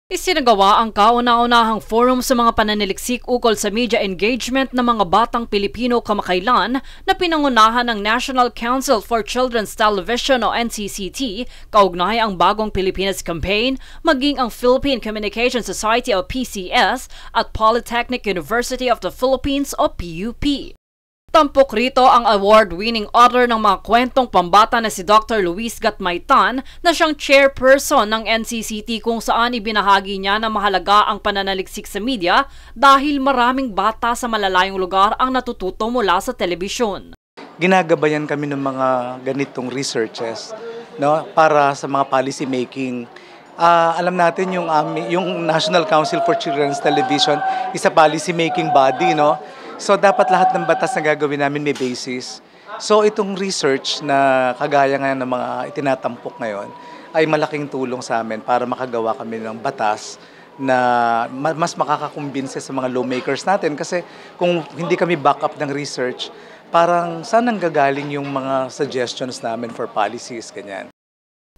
Isinagawa ang kauna-unahang forum sa mga pananaliksik ukol sa media engagement ng mga batang Pilipino kamakailan na pinangunahan ng National Council for Children's Television o NCCT, kaugnay ang Bagong Pilipinas Campaign, maging ang Philippine Communication Society o PCS at Polytechnic University of the Philippines o PUP. Tampok rito ang award-winning author ng mga kwentong pambata na si Dr. Luis Gatmaytan na siyang chairperson ng NCCT kung saan ibinahagi niya na mahalaga ang pananaliksik sa media dahil maraming bata sa malalayong lugar ang natututo mula sa telebisyon. Ginagabayan kami ng mga ganitong researches, no, para sa mga policy making. Alam natin yung National Council for Children's Television is a policy making body, no? So dapat lahat ng batas na gagawin namin may basis. So itong research na kagaya nga ng mga itinatampok ngayon ay malaking tulong sa amin para makagawa kami ng batas na mas makakakumbinse sa mga lawmakers natin. Kasi kung hindi kami back up ng research, parang saan nanggagaling yung mga suggestions namin for policies, ganyan.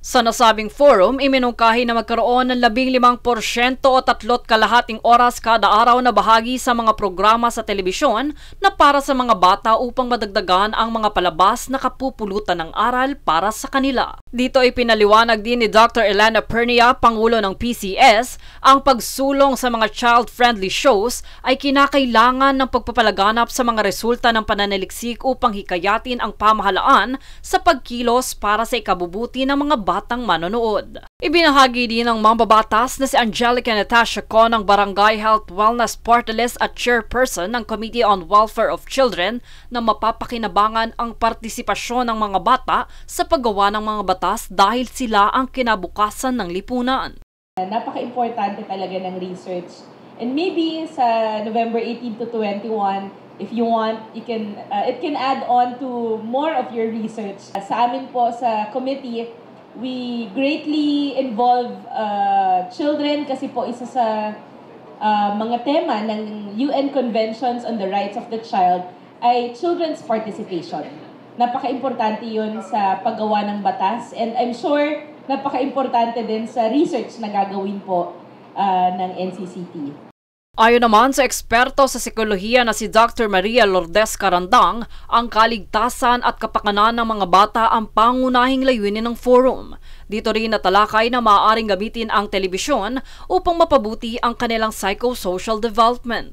Sa nasabing forum, iminungkahi na magkaroon ng 15% o 3.5 oras kada araw na bahagi sa mga programa sa telebisyon na para sa mga bata upang madagdagan ang mga palabas na kapupulutan ng aral para sa kanila. Dito ay pinaliwanag din ni Dr. Elena Pernia, Pangulo ng PCS, ang pagsulong sa mga child-friendly shows ay kinakailangan ng pagpapalaganap sa mga resulta ng pananaliksik upang hikayatin ang pamahalaan sa pagkilos para sa ikabubuti ng mga batang manonood. Ibinahagi din ng mambabatas na si Angelica Natasha Co ng Barangay Health Wellness Party List at Chairperson ng Committee on Welfare of Children na mapapakinabangan ang partisipasyon ng mga bata sa paggawa ng mga batas dahil sila ang kinabukasan ng lipunan. Napaka-importante talaga ng research. And maybe sa November 18 to 21, if you want, it can add on to more of your research. Sa amin po sa committee, we greatly involve children kasi po isa sa mga tema ng UN Conventions on the Rights of the Child ay children's participation. Napaka-importante yun sa paggawa ng batas and I'm sure napaka-importante din sa research na gagawin po ng NCCT. Ayon naman sa eksperto sa psikolohiya na si Dr. Maria Lourdes Carandang, ang kaligtasan at kapakanan ng mga bata ang pangunahing layunin ng forum. Dito rin natalakay na maaaring gamitin ang telebisyon upang mapabuti ang kanilang psychosocial development.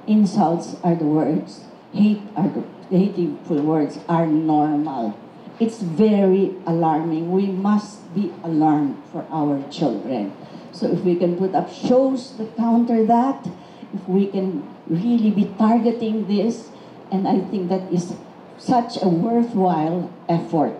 Insults are the words, hateful words are normal. It's very alarming. We must be alarmed for our children. So if we can put up shows that counter that, if we can really be targeting this, and I think that is such a worthwhile effort.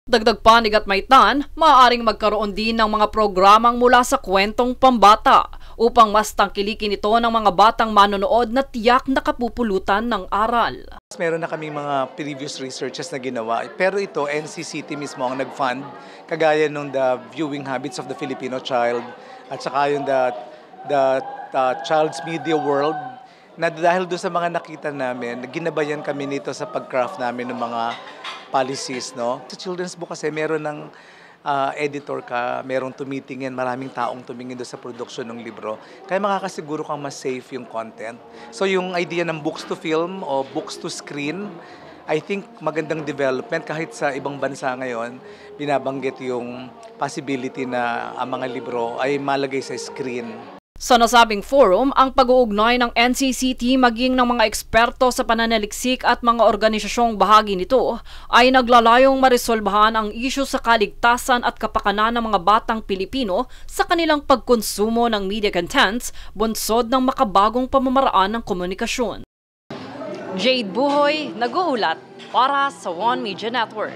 Dagdag pa ni Gatmaytan, maaaring magkaroon din ng mga programang mula sa kwentong pambata upang mas tangkilikin ito ng mga batang manonood na tiyak na kapupulutan ng aral. Meron na kaming mga previous researches na ginawa, pero ito NCCT mismo ang nag-fund, kagaya nung The Viewing Habits of the Filipino Child at saka yung the Child's Media World, na dahil doon sa mga nakita namin, ginabayan kami nito sa pag-craft namin ng mga policies, no? Sa children's book kasi meron ng editor ka, merong tumitingin, maraming taong tumingin doon sa production ng libro. Kaya makakasiguro kang mas safe yung content. So yung idea ng books to film o books to screen, I think magandang development. Kahit sa ibang bansa ngayon, binabanggit yung possibility na ang mga libro ay malagay sa screen. Sa nasabing forum, ang pag-uugnay ng NCCT maging ng mga eksperto sa pananaliksik at mga organisasyong bahagi nito ay naglalayong maresolbahan ang isyu sa kaligtasan at kapakanan ng mga batang Pilipino sa kanilang pagkonsumo ng media contents, bunsod ng makabagong pamamaraan ng komunikasyon. Jade Buhoy, nag-uulat para sa One Media Network.